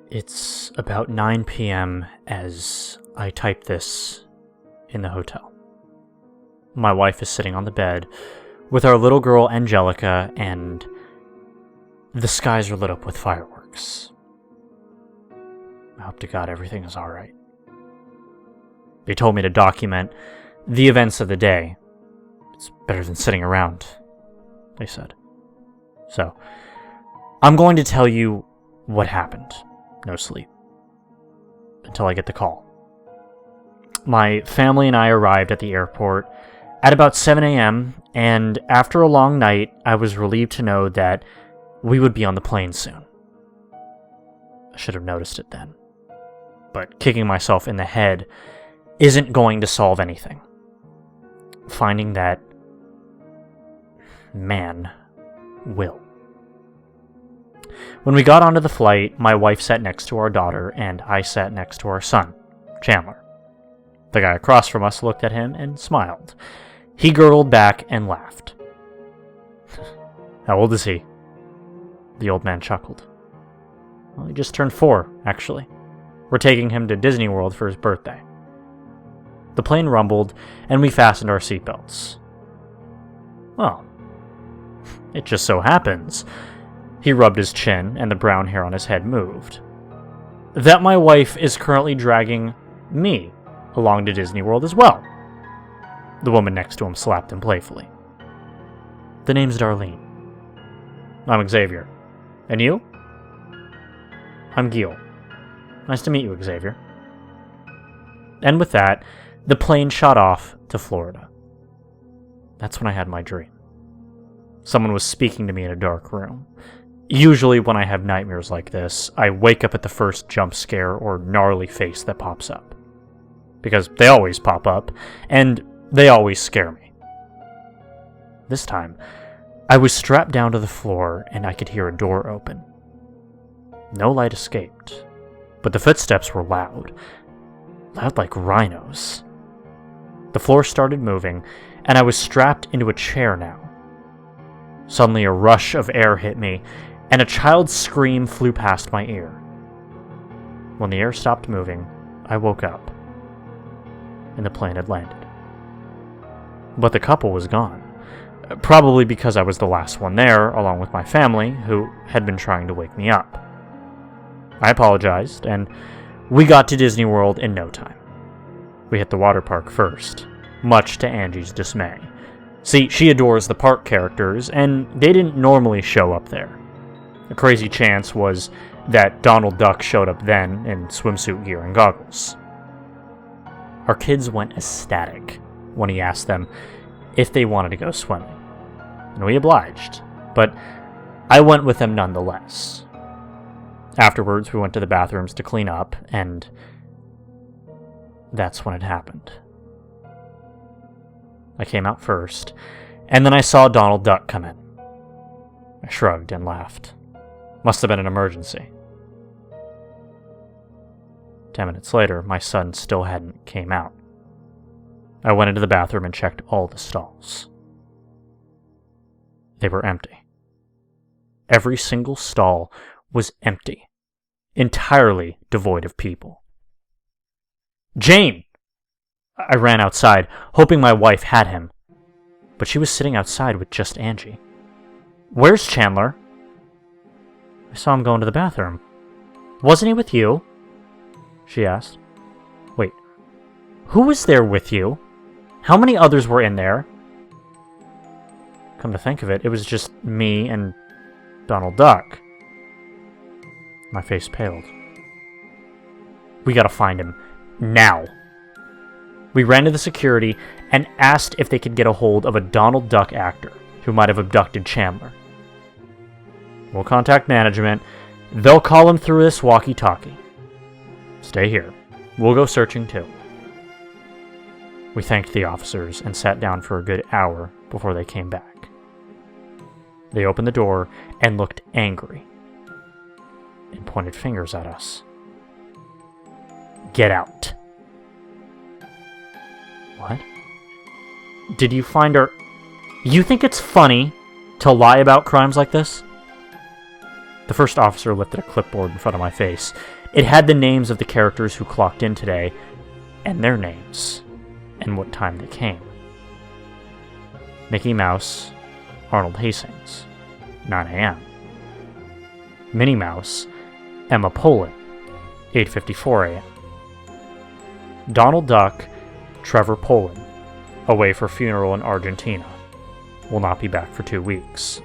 It's about 9 p.m. as I type this in the hotel. My wife is sitting on the bed with our little girl Angelica, and the skies are lit up with fireworks. I hope to God everything is alright. They told me to document the events of the day. It's better than sitting around, they said. So, I'm going to tell you what happened. No sleep. Until I get the call. My family and I arrived at the airport at about 7 a.m., and after a long night, I was relieved to know that we would be on the plane soon. I should have noticed it then. But kicking myself in the head isn't going to solve anything. Finding that man will. When we got onto the flight, my wife sat next to our daughter, and I sat next to our son, Chandler. The guy across from us looked at him and smiled. He gurgled back and laughed. How old is he? The old man chuckled. Well, he just turned 4, actually. We're taking him to Disneyworld for his birthday. The plane rumbled, and we fastened our seatbelts. Well, it just so happens, he rubbed his chin, and the brown hair on his head moved, that my wife is currently dragging me along to Disney World as well. The woman next to him slapped him playfully. The name's Darlene. I'm Xavier. And you? I'm Gil. Nice to meet you, Xavier. And with that, the plane shot off to Florida. That's when I had my dream. Someone was speaking to me in a dark room. Usually when I have nightmares like this, I wake up at the first jump scare or gnarly face that pops up. Because they always pop up, and they always scare me. This time, I was strapped down to the floor and I could hear a door open. No light escaped, but the footsteps were loud. Loud like rhinos. The floor started moving, and I was strapped into a chair now. Suddenly a rush of air hit me, and a child's scream flew past my ear. When the air stopped moving, I woke up, and the plane had landed. But the couple was gone, probably because I was the last one there, along with my family, who had been trying to wake me up. I apologized, and we got to Disney World in no time. We hit the water park first, much to Angie's dismay. See, she adores the park characters, and they didn't normally show up there. A crazy chance was that Donald Duck showed up then in swimsuit gear and goggles. Our kids went ecstatic when he asked them if they wanted to go swimming, and we obliged, but I went with them nonetheless. Afterwards, we went to the bathrooms to clean up, and that's when it happened. I came out first, and then I saw Donald Duck come in. I shrugged and laughed. Must have been an emergency. 10 minutes later, my son still hadn't came out. I went into the bathroom and checked all the stalls. They were empty. Every single stall was empty, entirely devoid of people. Jane! I ran outside, hoping my wife had him, but she was sitting outside with just Angie. Where's Chandler? I saw him go into the bathroom. Wasn't he with you? She asked. Wait, who was there with you? How many others were in there? Come to think of it, it was just me and Donald Duck. My face paled. We gotta find him. Now. We ran to the security and asked if they could get a hold of a Donald Duck actor who might have abducted Chandler. We'll contact management. They'll call him through this walkie-talkie. Stay here. We'll go searching too. We thanked the officers and sat down for a good hour before they came back. They opened the door and looked angry and pointed fingers at us. Get out. What? Did you find her? You think it's funny to lie about crimes like this? The first officer lifted a clipboard in front of my face It had the names of the characters who clocked in today, and their names, and what time they came. Mickey Mouse, Arnold Hastings, 9 a.m. Minnie Mouse, Emma Poland, 8:54 a.m. Donald Duck, Trevor Poland, away for funeral in Argentina, will not be back for 2 weeks.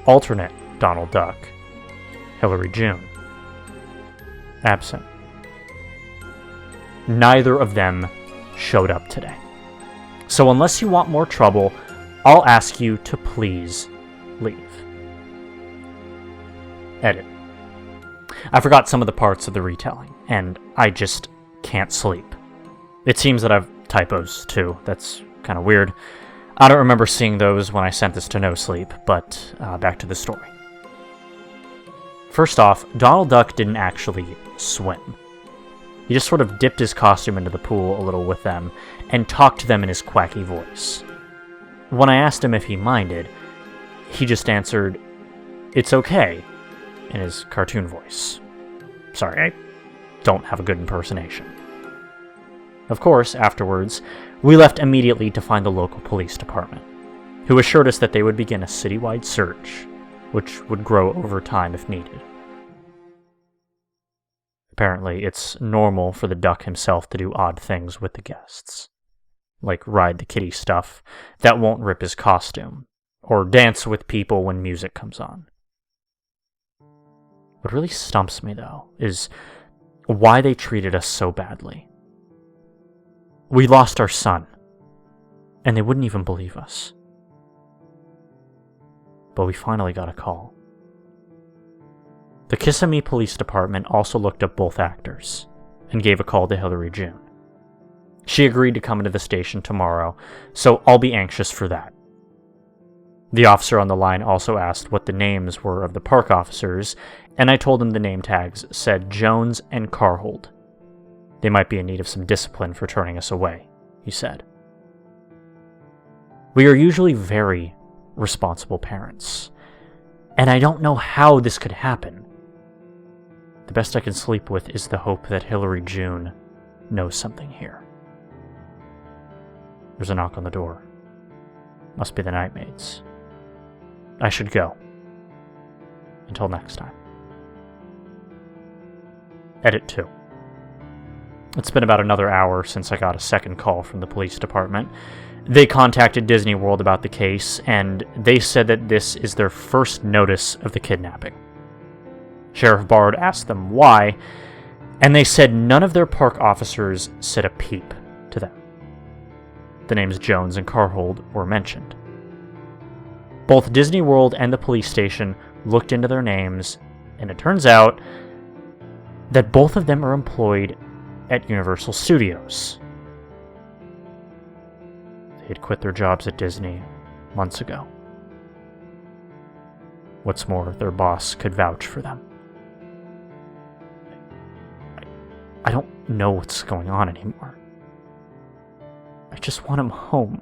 Alternate Donald Duck, Hillary June, absent. Neither of them showed up today. So unless you want more trouble, I'll ask you to please leave. Edit. I forgot some of the parts of the retelling, and I just can't sleep. It seems that I've typos too. That's kind of weird. I don't remember seeing those when I sent this to No Sleep, but back to the story. First off, Donald Duck didn't actually swim. He just sort of dipped his costume into the pool a little with them and talked to them in his quacky voice. When I asked him if he minded, he just answered, "It's okay," in his cartoon voice. Sorry, I don't have a good impersonation. Of course, afterwards, we left immediately to find the local police department, who assured us that they would begin a citywide search, which would grow over time if needed. Apparently, it's normal for the duck himself to do odd things with the guests, like ride the kitty stuff that won't rip his costume, or dance with people when music comes on. What really stumps me, though, is why they treated us so badly. We lost our son, and they wouldn't even believe us. But we finally got a call. The Kissimmee Police Department also looked up both actors, and gave a call to Hillary June. She agreed to come into the station tomorrow, so I'll be anxious for that. The officer on the line also asked what the names were of the park officers, and I told him the name tags said Jones and Carhold. They might be in need of some discipline for turning us away, he said. We are usually very responsible parents, and I don't know how this could happen. The best I can sleep with is the hope that Hillary June knows something here. There's a knock on the door. Must be the night maids. I should go. Until next time. Edit 2. It's been about another hour since I got a second call from the police department. They contacted Disney World about the case, and they said that this is their first notice of the kidnapping. Sheriff Bard asked them why, and they said none of their park officers said a peep to them. The names Jones and Carhold were mentioned. Both Disney World and the police station looked into their names, and it turns out that both of them are employed at Universal Studios. They had quit their jobs at Disney months ago. What's more, their boss could vouch for them. I don't know what's going on anymore. I just want him home.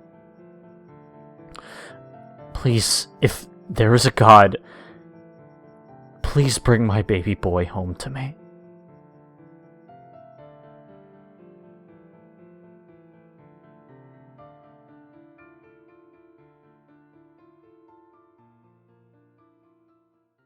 Please, if there is a God, please bring my baby boy home to me.